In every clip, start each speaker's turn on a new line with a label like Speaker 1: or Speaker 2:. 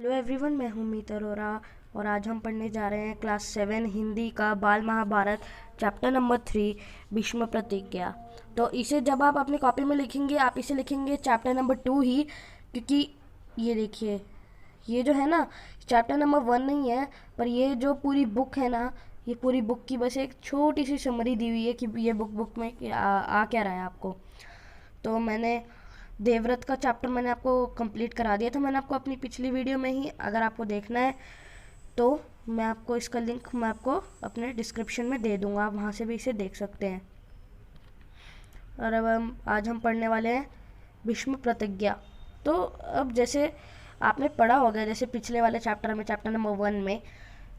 Speaker 1: Hello everyone, मैं हूँ मीत अरोरा और आज हम पढ़ने जा रहे हैं क्लास 7 हिंदी का बाल महाभारत चैप्टर नंबर 3 भीष्म प्रतिज्ञा। तो इसे जब आप अपनी कॉपी में लिखेंगे आप इसे लिखेंगे चैप्टर नंबर 2 ही, क्योंकि ये देखिए, ये जो है ना, चैप्टर नंबर 1 नहीं है, पर ये जो पूरी बुक है ना, ये पूरी बुक की बस एक छोटी सी समरी दी हुई है कि ये बुक में आ क्या रहा है आपको। तो मैंने देवव्रत का चैप्टर मैंने आपको कंप्लीट करा दिया था, मैंने आपको अपनी पिछली वीडियो में ही। अगर आपको देखना है तो मैं आपको इसका लिंक मैं आपको अपने डिस्क्रिप्शन में दे दूंगा, आप वहाँ से भी इसे देख सकते हैं। और अब आज हम पढ़ने वाले हैं भीष्म प्रतिज्ञा। तो अब जैसे आपने पढ़ा होगा, जैसे पिछले वाले चैप्टर में, चैप्टर नंबर 1 में,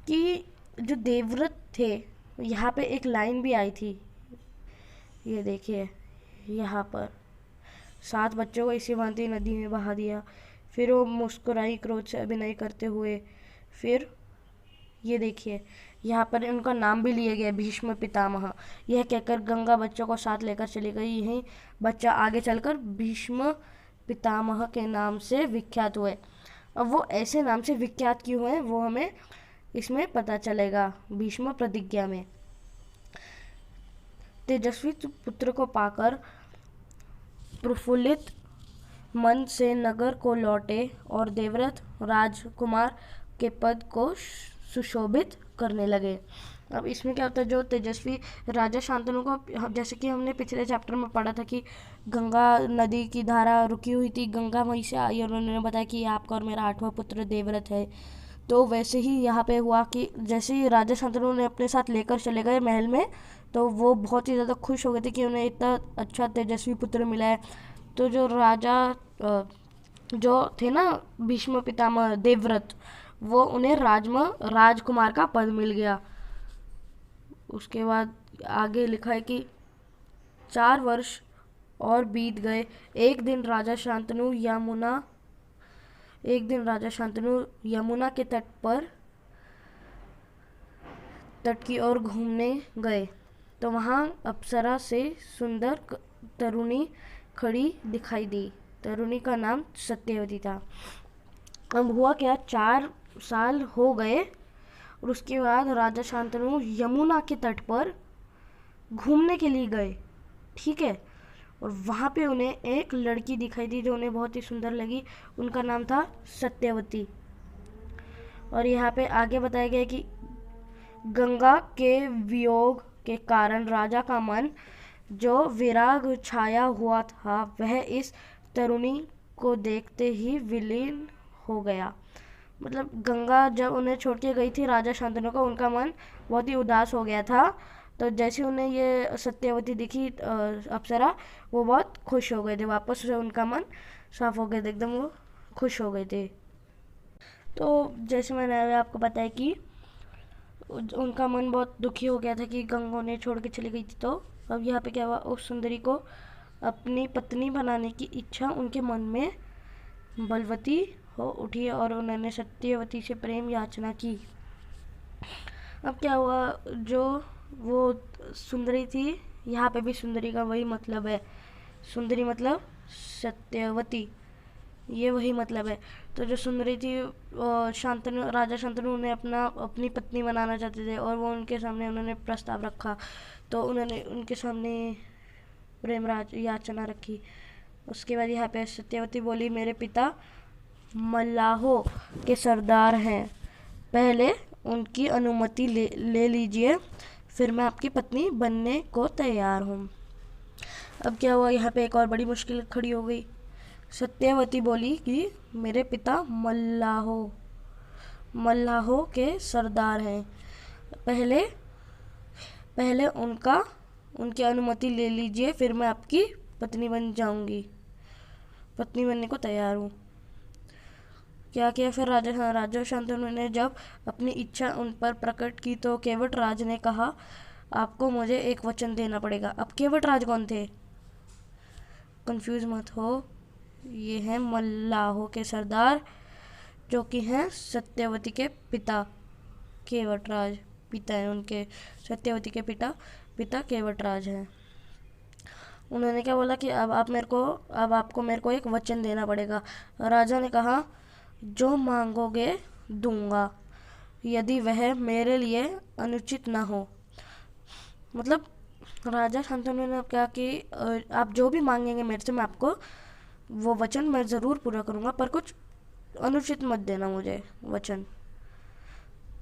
Speaker 1: कि जो देवव्रत थे, यहाँ पे एक लाइन भी आई थी, ये देखिए यहाँ पर, 7 बच्चों को इसी भांति नदी में बहा दिया। फिर वो मुस्कुराई क्रोध से अभिनय करते हुए। फिर ये देखिए यहाँ पर उनका नाम भी लिया गया, भीष्म पितामह। यह कहकर गंगा बच्चों को साथ लेकर चली गई। यही बच्चा आगे चलकर भीष्म पितामह के नाम से विख्यात हुए। अब वो ऐसे नाम से विख्यात क्यों हुए वो हमें इसमें पता चलेगा भीष्म प्रतिज्ञा में। तेजस्वी पुत्र को पाकर प्रफुल्लित मन से नगर को लौटे और देवव्रत राजकुमार के पद को सुशोभित करने लगे। अब इसमें क्या होता है, जो तेजस्वी राजा शांतनु को, जैसे कि हमने पिछले चैप्टर में पढ़ा था कि गंगा नदी की धारा रुकी हुई थी, गंगा वहीं से आई और उन्होंने बताया कि आपका और मेरा 8वां पुत्र देवव्रत है। तो वैसे ही यहाँ पे हुआ कि जैसे ही राजा शांतनु ने अपने साथ लेकर चले गए महल में, तो वो बहुत ही ज़्यादा खुश हो गए थे कि उन्हें इतना अच्छा तेजस्वी पुत्र मिला है। तो जो राजा जो थे ना, भीष्म पितामह देवव्रत, वो उन्हें राजकुमार का पद मिल गया। उसके बाद आगे लिखा है कि 4 वर्ष और बीत गए। एक दिन राजा शांतनु यमुना के तट की ओर घूमने गए, तो वहाँ अप्सरा से सुंदर तरुणी खड़ी दिखाई दी। तरुणी का नाम सत्यवती था। अब हुआ क्या, 4 साल हो गए और उसके बाद राजा शांतनु यमुना के तट पर घूमने के लिए गए, ठीक है। और वहाँ पे उन्हें एक लड़की दिखाई दी जो उन्हें बहुत ही सुंदर लगी। उनका नाम था सत्यवती। और यहाँ पे आगे बताया गया कि गंगा के वियोग के कारण राजा का मन जो विराग छाया हुआ था, वह इस तरुणी को देखते ही विलीन हो गया। मतलब गंगा जब उन्हें छोड़ के गई थी राजा शांतनु को, उनका मन बहुत ही उदास हो गया था। तो जैसे उन्हें ये सत्यवती दिखी अप्सरा, वो बहुत खुश हो गए थे, वापस से उनका मन साफ हो गया था, एकदम वो खुश हो गए थे। तो जैसे मैंने आपको बताया कि उनका मन बहुत दुखी हो गया था कि गंगा उन्हें छोड़ के चली गई थी। तो अब यहाँ पे क्या हुआ, उस सुंदरी को अपनी पत्नी बनाने की इच्छा उनके मन में बलवती हो उठी और उन्होंने सत्यवती से प्रेम याचना की। अब क्या हुआ, जो वो सुंदरी थी, यहाँ पे भी सुंदरी का वही मतलब है, सुंदरी मतलब सत्यवती, ये वही मतलब है। तो जो सुंदरी थी, राजा शांतनु उन्हें अपनी पत्नी बनाना चाहते थे और वो उनके सामने उन्होंने प्रस्ताव रखा। तो उन्होंने उनके सामने प्रेम याचना रखी। उसके बाद यहाँ पे सत्यवती बोली, मेरे पिता मल्लाहों के सरदार हैं, पहले उनकी अनुमति ले लीजिए, फिर मैं आपकी पत्नी बनने को तैयार हूँ। अब क्या हुआ, यहाँ पे एक और बड़ी मुश्किल खड़ी हो गई। सत्यवती बोली कि मेरे पिता मल्लाहों के सरदार हैं, पहले उनकी अनुमति ले लीजिए, फिर मैं आपकी पत्नी बन जाऊंगी, पत्नी बनने को तैयार हूँ। क्या किया फिर राजा शांतनु ने जब अपनी इच्छा उन पर प्रकट की, तो केवट राज ने कहा, आपको मुझे एक वचन देना पड़ेगा। अब केवट राज कौन थे, कंफ्यूज मत हो, ये हैं मल्लाहों के सरदार, जो कि हैं सत्यवती के पिता। केवट राज पिता हैं उनके, सत्यवती के पिता केवट राज हैं। उन्होंने क्या बोला कि अब आपको मेरे को एक वचन देना पड़ेगा। राजा ने कहा, जो मांगोगे दूंगा, यदि वह मेरे लिए अनुचित न हो। मतलब राजा शांतनु ने कहा कि आप जो भी मांगेंगे मेरे से, मैं आपको वो वचन मैं ज़रूर पूरा करूँगा, पर कुछ अनुचित मत देना मुझे वचन।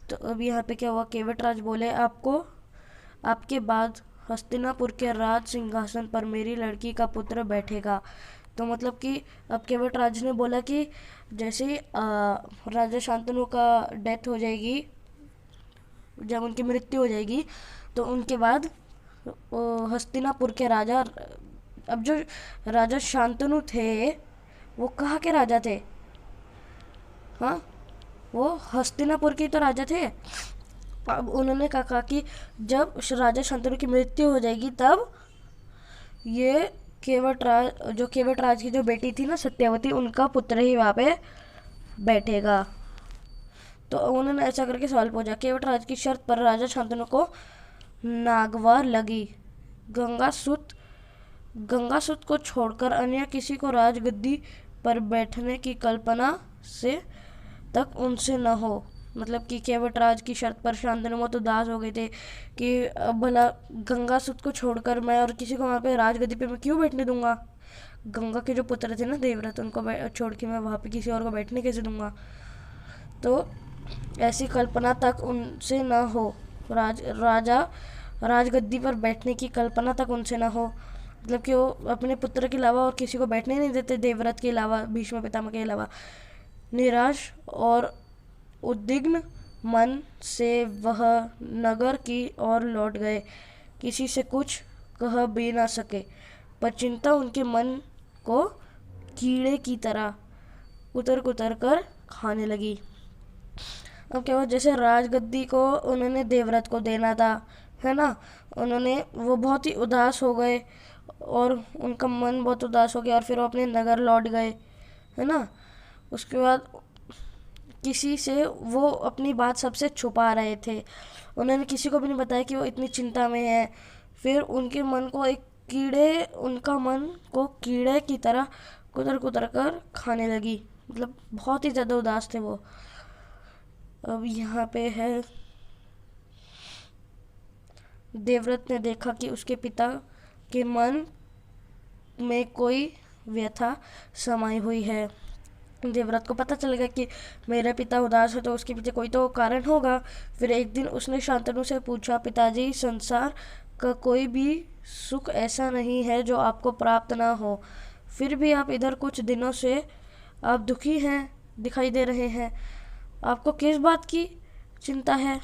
Speaker 1: तो अब यहाँ पे क्या हुआ, केवटराज बोले, आपको आपके बाद हस्तिनापुर के राज सिंहासन पर मेरी लड़की का पुत्र बैठेगा। तो मतलब कि अब केवटराज ने बोला कि जैसे ही राजा शांतनु का डेथ हो जाएगी, जब उनकी मृत्यु हो जाएगी, तो उनके बाद हस्तिनापुर के राजा, अब जो राजा शांतनु थे वो कहाँ के राजा थे? हाँ, वो हस्तिनापुर के तो राजा थे। अब उन्होंने कहा कि जब राजा शांतनु की मृत्यु हो जाएगी तब ये केवटराज की जो बेटी थी ना सत्यवती, उनका पुत्र ही वहाँ पे बैठेगा। तो उन्होंने ऐसा करके सवाल पूछा। केवटराज की शर्त पर राजा शांतनु को नागवार लगी। गंगासुत को छोड़कर अन्य किसी को राजगद्दी पर बैठने की कल्पना से तक उनसे न हो। मतलब कि केवटराज की शर्त पर शांतनु बहुत उदास हो गए थे कि अब भला गंगासुत को छोड़कर मैं और किसी को वहाँ पे राजगद्दी पे मैं क्यों बैठने दूंगा? गंगा के जो पुत्र थे ना देवव्रत, उनको छोड़ के मैं वहाँ पे किसी और को बैठने कैसे दूंगा? तो ऐसी कल्पना तक उनसे न हो, राजगद्दी पर बैठने की कल्पना तक उनसे न हो। मतलब कि वो अपने पुत्र के अलावा और किसी को बैठने नहीं देते, देवव्रत के अलावा, भीष्म पितामह के अलावा। निराश और उद्विग्न मन से वह नगर की ओर लौट गए। किसी से कुछ कह भी ना सके, पर चिंता उनके मन को कीड़े की तरह कुतर कुतर कर खाने लगी। अब क्या हुआ, जैसे राजगद्दी को उन्होंने देवव्रत को देना था, है ना, वो बहुत ही उदास हो गए और उनका मन बहुत उदास हो गया और फिर वो अपने नगर लौट गए, है ना। उसके बाद किसी से वो अपनी बात सबसे छुपा रहे थे, उन्होंने किसी को भी नहीं बताया कि वो इतनी चिंता में है। फिर उनके मन को कीड़े की तरह कुतर कुतर कर खाने लगी। मतलब बहुत ही ज़्यादा उदास थे वो। अब यहाँ पे है, देवव्रत ने देखा कि उसके पिता के मन में कोई व्यथा समाई हुई है। देवव्रत को पता चल गया कि मेरा पिता उदास है तो उसके पीछे कोई तो कारण होगा। फिर एक दिन उसने शांतनु से पूछा, पिताजी, संसार का कोई भी सुख ऐसा नहीं है जो आपको प्राप्त ना हो, फिर भी आप इधर कुछ दिनों से आप दुखी हैं दिखाई दे रहे हैं, आपको किस बात की चिंता है?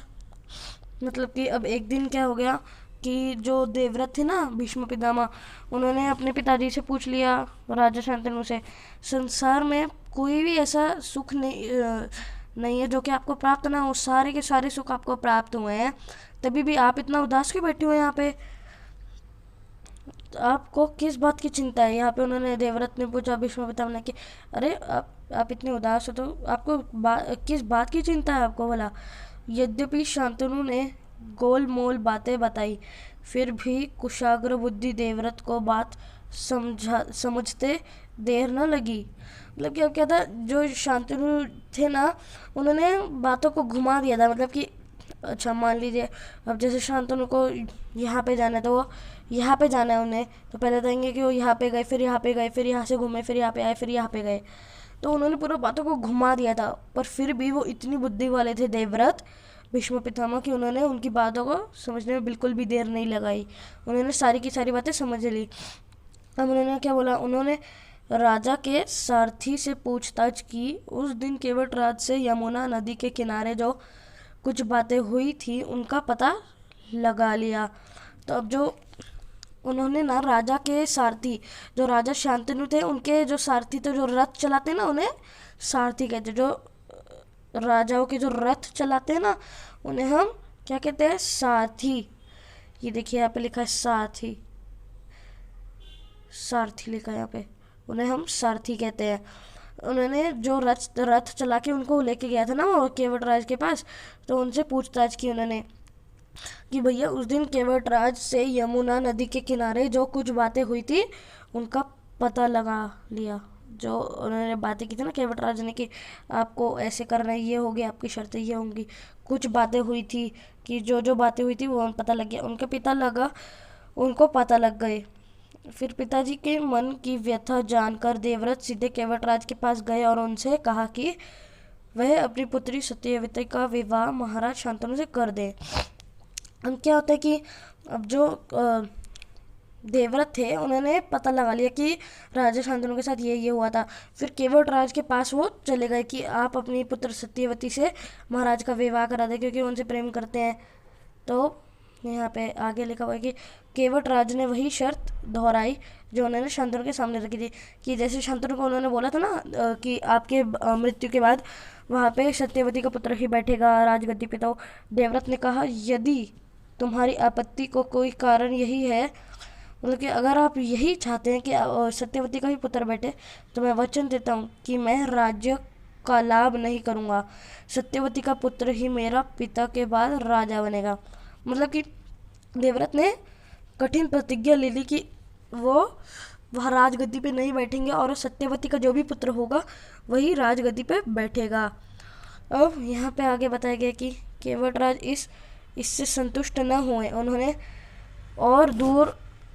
Speaker 1: मतलब कि अब एक दिन क्या हो गया कि जो देवव्रत थे ना, भीष्म पितामह, उन्होंने अपने पिताजी से पूछ लिया, राजा शांतनु से, संसार में कोई भी ऐसा सुख नहीं है जो कि आपको प्राप्त ना हो, सारे के सारे सुख आपको प्राप्त हुए हैं, तभी भी आप इतना उदास क्यों बैठे हुए हैं यहाँ पे? आपको किस बात की चिंता है? यहाँ पे उन्होंने, देवव्रत ने पूछा भीष्म पितामह ने कि अरे आप इतने उदास हो तो आपको किस बात की चिंता है आपको भला? यद्यपि शांतनु ने गोलमोल बातें बताई, फिर भी कुशाग्र बुद्धि देवव्रत को बात समझते देर न लगी। मतलब कि अब क्या था, जो शांतनु थे ना, उन्होंने बातों को घुमा दिया था। मतलब कि अच्छा मान लीजिए अब जैसे शांतनु को यहाँ पे जाना है तो वो यहाँ पे जाना है उन्हें, तो पहले कहेंगे कि वो यहाँ पे गए, फिर यहाँ पे गए, फिर यहाँ से घूमे, फिर यहाँ पे आए, फिर यहाँ पे गए। तो उन्होंने पूरा बातों को घुमा दिया था, पर फिर भी वो इतनी बुद्धि वाले थे देवव्रत, भीष्म पितामह की, उन्होंने उनकी बातों को समझने में बिल्कुल भी देर नहीं लगाई। उन्होंने सारी की सारी बातें समझ ली। अब उन्होंने क्या बोला, उन्होंने राजा के सारथी से पूछताछ की। उस दिन केवटराज से यमुना नदी के किनारे जो कुछ बातें हुई थी उनका पता लगा लिया। तो अब जो उन्होंने ना राजा के सारथी, जो राजा शांतनु थे उनके जो सारथी थे, जो रथ चलाते ना, उन्हें सारथी कहते। जो राजाओं के जो रथ चलाते हैं ना, उन्हें हम क्या कहते हैं? सारथी। ये देखिए यहाँ पे लिखा है सारथी, सारथी लिखा है यहाँ पे, उन्हें हम सारथी कहते हैं। उन्होंने जो रथ चला के उनको लेके गया था ना वो केवटराज के पास, तो उनसे पूछताछ की उन्होंने कि भैया उस दिन केवटराज से यमुना नदी के किनारे जो कुछ बातें हुई थी उनका पता लगा लिया। जो उन्होंने बातें की थी ना केवटराज ने कि आपको ऐसे करना है, ये होगी आपकी शर्तें ये होंगी, कुछ बातें हुई थी कि जो जो बातें हुई थी वो पता लग गया, उनको पता लग गए। फिर पिताजी के मन की व्यथा जानकर देवव्रत सीधे केवटराज के पास गए और उनसे कहा कि वह अपनी पुत्री सत्यवती का विवाह महाराज शांतनु से कर दे। अब क्या होता है कि अब जो देवव्रत थे उन्होंने पता लगा लिया कि राजा शांतनु के साथ ये हुआ था। फिर केवटराज के पास वो चले गए कि आप अपनी पुत्र सत्यवती से महाराज का विवाह करा दें क्योंकि उनसे प्रेम करते हैं। तो यहाँ पे आगे लिखा हुआ है कि केवटराज ने वही शर्त दोहराई जो उन्होंने शांतनु के सामने रखी थी, कि जैसे शांतनु को उन्होंने बोला था ना कि आपके मृत्यु के बाद वहाँ पे सत्यवती का पुत्र ही बैठेगा राजगद्दी पे। तो देवव्रत ने कहा, यदि तुम्हारी आपत्ति को कोई कारण यही है, मतलब कि अगर आप यही चाहते हैं कि सत्यवती का ही पुत्र बैठे, तो मैं वचन देता हूँ कि मैं राज्य का लाभ नहीं करूँगा, सत्यवती का पुत्र ही मेरा पिता के बाद राजा बनेगा। मतलब कि देवव्रत ने कठिन प्रतिज्ञा ले ली कि वो वह राजगद्दी पे नहीं बैठेंगे और सत्यवती का जो भी पुत्र होगा वही राजगद्दी पे बैठेगा। अब यहाँ पे आगे बताया गया कि केवटराज इससे संतुष्ट न हुए, उन्होंने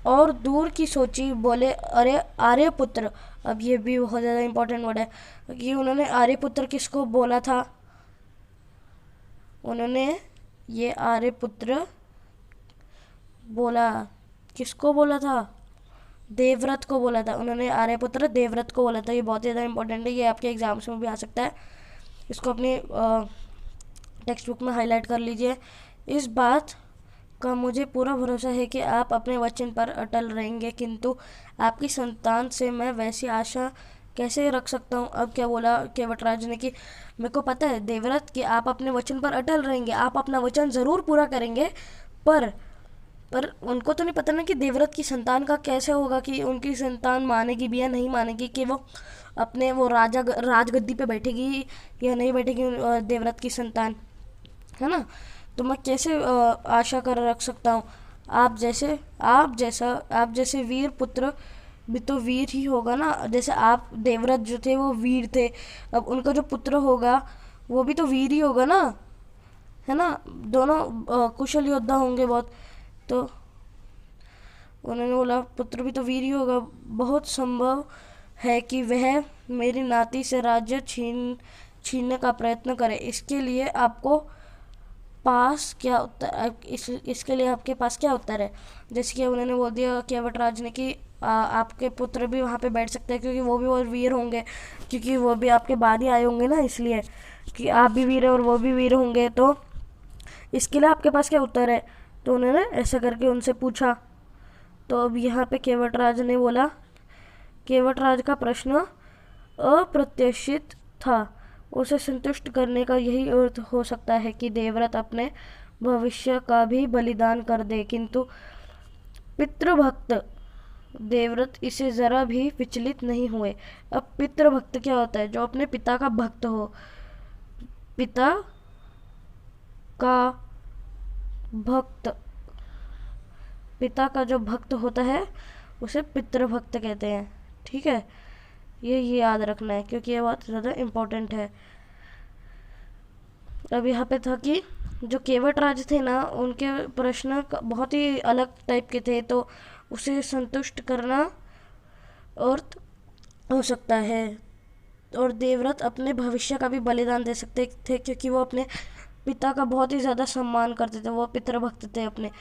Speaker 1: और दूर की सोची, बोले, अरे आर्यपुत्र। अब ये भी बहुत ज़्यादा इम्पोर्टेंट वर्ड है कि उन्होंने आर्यपुत्र किसको बोला था, उन्होंने ये आर्यपुत्र बोला, किसको बोला था, देवव्रत को बोला था। उन्होंने आर्यपुत्र देवव्रत को बोला था। ये बहुत ज़्यादा इंपॉर्टेंट है, ये आपके एग्जाम्स में भी आ सकता है, इसको अपनी टेक्स्ट बुक में हाईलाइट कर लीजिए। इस बात का मुझे पूरा भरोसा है कि आप अपने वचन पर अटल रहेंगे, किंतु आपकी संतान से मैं वैसी आशा कैसे रख सकता हूँ। अब क्या बोला केवटराज ने कि मेरे को पता है देवव्रत कि आप अपने वचन पर अटल रहेंगे, आप अपना वचन ज़रूर पूरा करेंगे, पर उनको तो नहीं पता ना कि देवव्रत की संतान का कैसे होगा, कि उनकी संतान मानेगी भी या नहीं मानेगी, कि वो अपने वो राजगद्दी पे बैठेगी या नहीं बैठेगी देवव्रत की संतान, है ना। तो मैं कैसे आशा कर रख सकता हूँ। आप जैसे वीर पुत्र भी तो वीर ही होगा ना, जैसे आप देवव्रत जो थे वो वीर थे, अब उनका जो पुत्र होगा वो भी तो वीर ही होगा ना, है ना। दोनों कुशल योद्धा होंगे बहुत। तो उन्होंने बोला पुत्र भी तो वीर ही होगा, बहुत संभव है कि वह मेरी नाती से राज्य छीनने का प्रयत्न करे। इसके लिए इसके लिए आपके पास क्या उत्तर है। जैसे कि उन्होंने बोल दिया केवटराज ने कि आपके पुत्र भी वहाँ पे बैठ सकते हैं क्योंकि वो भी बहुत वीर होंगे, क्योंकि वो भी आपके बाद ही आए होंगे ना, इसलिए कि आप भी वीर है और वो भी वीर होंगे। तो इसके लिए आपके पास क्या उत्तर है। तो उन्होंने ऐसा करके उनसे पूछा। तो अब यहाँ पे केवटराज ने बोला, केवटराज का प्रश्न अप्रत्याशित था, उसे संतुष्ट करने का यही अर्थ हो सकता है कि देवव्रत अपने भविष्य का भी बलिदान कर दे, किंतु पितृभक्त देवव्रत इसे जरा भी विचलित नहीं हुए। अब पितृभक्त क्या होता है, जो अपने पिता का भक्त हो। पिता का जो भक्त होता है उसे पितृभक्त कहते हैं, ठीक है। ये याद रखना है क्योंकि ये बहुत ज़्यादा इम्पोर्टेंट है। अब यहाँ पे था कि जो केवटराज थे ना, उनके प्रश्न बहुत ही अलग टाइप के थे, तो उसे संतुष्ट करना अर्थ हो सकता है। और देवव्रत अपने भविष्य का भी बलिदान दे सकते थे क्योंकि वो अपने पिता का बहुत ही ज़्यादा सम्मान करते थे, वो पितृभक्त थे अपने।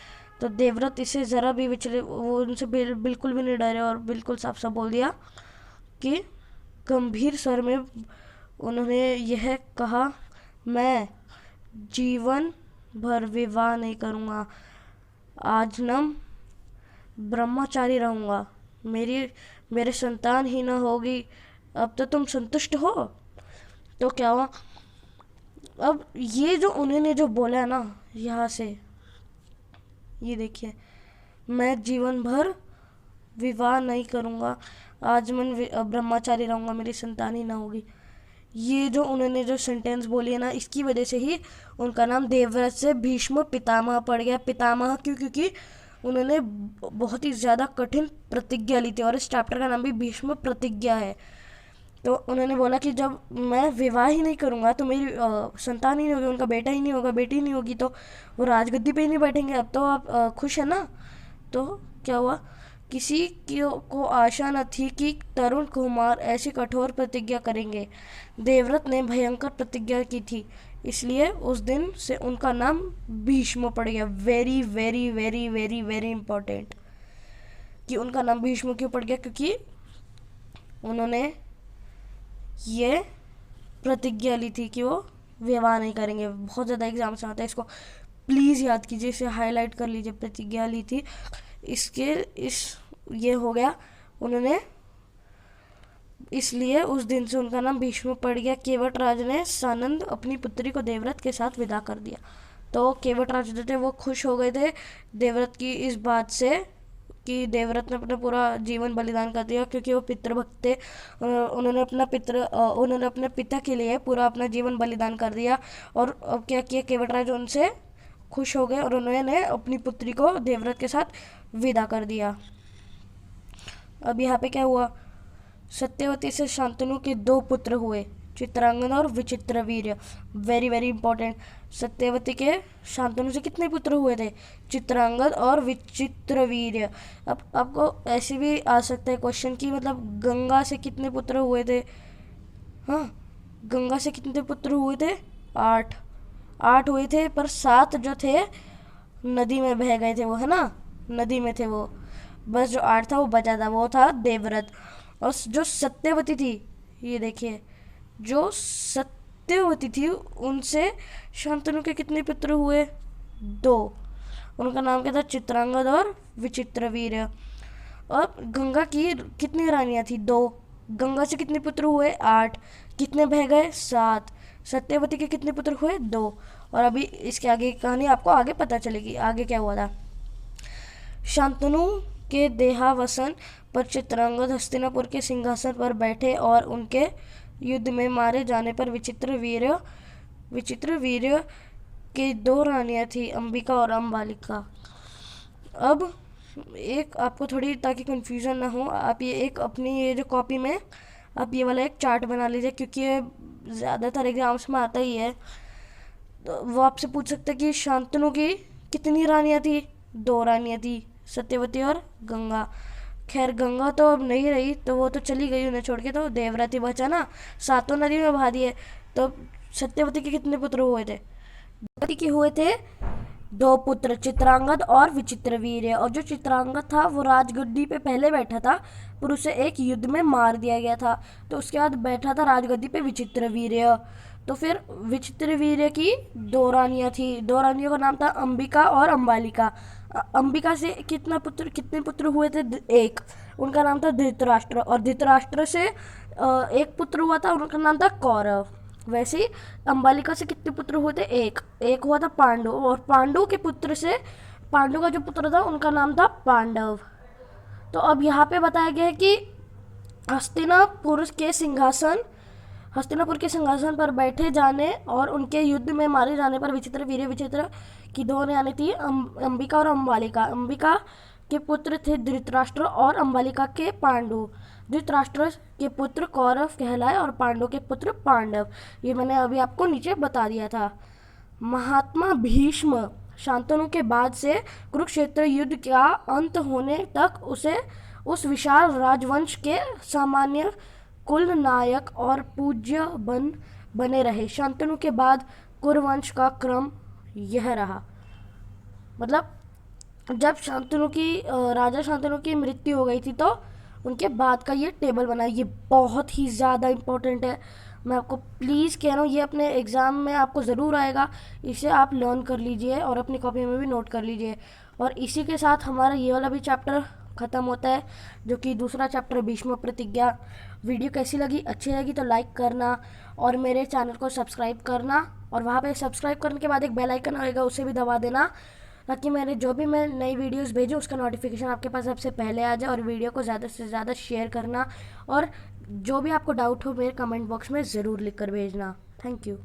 Speaker 1: तो देवव्रत इसे ज़रा भी वो उनसे बिल्कुल भी नहीं डरे और बिल्कुल साफ साफ बोल दिया कि गंभीर स्वर में उन्होंने यह कहा, मैं जीवन भर विवाह नहीं करूँगा, आजन्म ब्रह्मचारी रहूँगा, मेरे संतान ही न होगी। अब तो तुम संतुष्ट हो। तो क्या हुआ, अब ये जो उन्होंने जो बोला ना, यहाँ से ये देखिए, मैं जीवन भर विवाह नहीं करूँगा, आजीवन ब्रह्मचारी रहूँगा, मेरी संतान ही ना होगी। ये जो उन्होंने जो सेंटेंस बोली है ना, इसकी वजह से ही उनका नाम देवव्रत से भीष्म पितामह पड़ गया। पितामह क्यों, क्योंकि उन्होंने बहुत ही ज़्यादा कठिन प्रतिज्ञा ली थी और इस चैप्टर का नाम भी भीष्म प्रतिज्ञा है। तो उन्होंने बोला कि जब मैं विवाह ही नहीं करूँगा तो मेरी संतान ही नहीं होगी, उनका बेटा ही नहीं होगा, बेटी ही नहीं होगी, तो वो राजगद्दी पे ही नहीं बैठेंगे। अब तो आप खुश है ना। तो क्या हुआ, किसी को आशा न थी कि तरुण कुमार ऐसी कठोर प्रतिज्ञा करेंगे। देवव्रत ने भयंकर प्रतिज्ञा की थी, इसलिए उस दिन से उनका नाम भीष्म पड़ गया। Very very very very very important कि उनका नाम भीष्म क्यों पड़ गया, क्योंकि उन्होंने ये प्रतिज्ञा ली थी कि वो विवाह नहीं करेंगे। बहुत ज़्यादा एग्जाम्स में आता है, इसको प्लीज़ याद कीजिए, इसे हाईलाइट कर लीजिए। प्रतिज्ञा ली थी, इसके इस ये हो गया उन्होंने, इसलिए उस दिन से उनका नाम भीष्म पड़ गया। केवट राज ने सानंद अपनी पुत्री को देवव्रत के साथ विदा कर दिया। तो केवट राज जो थे वो खुश हो गए थे देवव्रत की इस बात से कि देवव्रत ने अपना पूरा जीवन बलिदान कर दिया, क्योंकि वो पितृभक्त थे। उन्होंने अपने पिता के लिए पूरा अपना जीवन बलिदान कर दिया। और अब क्या किया, केवट राज उनसे खुश हो गए और उन्होंने अपनी पुत्री को देवव्रत के साथ विदा कर दिया। अब यहाँ पे क्या हुआ, सत्यवती से शांतनु के 2 पुत्र हुए, चित्रांगद और Vichitravirya. Very very important. Satyavati के शांतनु से कितने पुत्र हुए थे, चित्रांगद और विचित्रवीर्य। अब आपको ऐसे भी आ सकता है क्वेश्चन कि मतलब गंगा से कितने पुत्र हुए थे। हाँ, गंगा से कितने पुत्र हुए थे, 8 हुए थे, पर 7 जो थे नदी में बह गए थे, वो है ना, नदी में थे वो। बस जो 8 था वो बचा था, वो था देवव्रत। और जो सत्यवती थी, ये देखिए, जो सत्यवती थी उनसे शांतनु के कितने पुत्र हुए, 2। उनका नाम क्या था, चित्रांगद और विचित्रवीर्य। और गंगा की कितनी रानियां थी, 2। गंगा से कितने पुत्र हुए, 8। कितने बह गए, 7। सत्यवती के कितने पुत्र हुए, 2। और अभी इसके आगे की कहानी आपको आगे पता चलेगी, आगे क्या हुआ था। शांतनु के देहावसान पर चित्रांगद हस्तिनापुर के सिंहासन पर बैठे और उनके युद्ध में मारे जाने पर विचित्रवीर्य के 2 रानियां थी, अंबिका और अम्बालिका। अब एक आपको थोड़ी, ताकि कंफ्यूजन ना हो, आप ये एक अपनी ये जो कॉपी में आप ये वाला एक चार्ट बना लीजिए, क्योंकि ये ज़्यादातर एग्जाम्स में आता ही है। तो वो आपसे पूछ सकते हैं कि शांतनु की कितनी रानियां थी, 2 रानियां थी, सत्यवती और गंगा। खैर गंगा तो अब नहीं रही, तो वो तो चली गई उन्हें छोड़ के, तो देवव्रत ही बचा ना, 7 नदी में बहा दिए। तो सत्यवती के कितने पुत्र हुए थे, सत्यवती के हुए थे 2 पुत्र, चित्रांगद और विचित्रवीर्य। और जो चित्रांगद था वो राजगद्दी पे पहले बैठा था, पर उसे एक युद्ध में मार दिया गया था। तो उसके बाद बैठा था राजगद्दी पे विचित्रवीर्य। तो फिर विचित्रवीर्य की 2 रानियां थी, 2 रानियों का नाम था अंबिका और अम्बालिका। अंबिका से कितने पुत्र हुए थे, 1। उनका नाम था धृतराष्ट्र। और धृतराष्ट्र से 1 पुत्र हुआ था, उनका नाम था कौरव। वैसे ही अम्बालिका से कितने पुत्र हुए थे, 1 हुआ था पांडु। और पांडु का जो पुत्र था उनका नाम था पांडव। तो अब यहाँ पे बताया गया है कि हस्तिनापुर के सिंहासन पर बैठे जाने और उनके युद्ध में मारे जाने पर विचित्र की 2 रानी थी, अंबिका और अम्बालिका। अंबिका के पुत्र थे धृतराष्ट्र और अम्बालिका के पांडु। धृतराष्ट्र के पुत्र कौरव कहलाए और पांडु के पुत्र पांडव। ये मैंने अभी आपको नीचे बता दिया था। महात्मा भीष्म शांतनु के बाद से कुरुक्षेत्र युद्ध का अंत होने तक उस विशाल राजवंश के सामान्य कुल नायक और पूज्य बने रहे। शांतनु के बाद कुरुवंश का क्रम यह रहा। मतलब जब राजा शांतनु की मृत्यु हो गई थी, तो उनके बाद का ये टेबल बना। ये बहुत ही ज़्यादा इम्पोर्टेंट है, मैं आपको प्लीज़ कह रहा हूँ, ये अपने एग्ज़ाम में आपको ज़रूर आएगा। इसे आप लर्न कर लीजिए और अपनी कॉपी में भी नोट कर लीजिए। और इसी के साथ हमारा ये वाला भी चैप्टर ख़त्म होता है, जो कि दूसरा चैप्टर भीष्म प्रतिज्ञा। वीडियो कैसी लगी, अच्छी लगी तो लाइक करना और मेरे चैनल को सब्सक्राइब करना। और वहाँ पे सब्सक्राइब करने के बाद एक बेल आइकन आएगा, उसे भी दबा देना, ताकि मैं नई वीडियोस भेजूँ उसका नोटिफिकेशन आपके पास सबसे पहले आ जाए। और वीडियो को ज़्यादा से ज़्यादा शेयर करना, और जो भी आपको डाउट हो मेरे कमेंट बॉक्स में ज़रूर लिख कर भेजना। Thank you.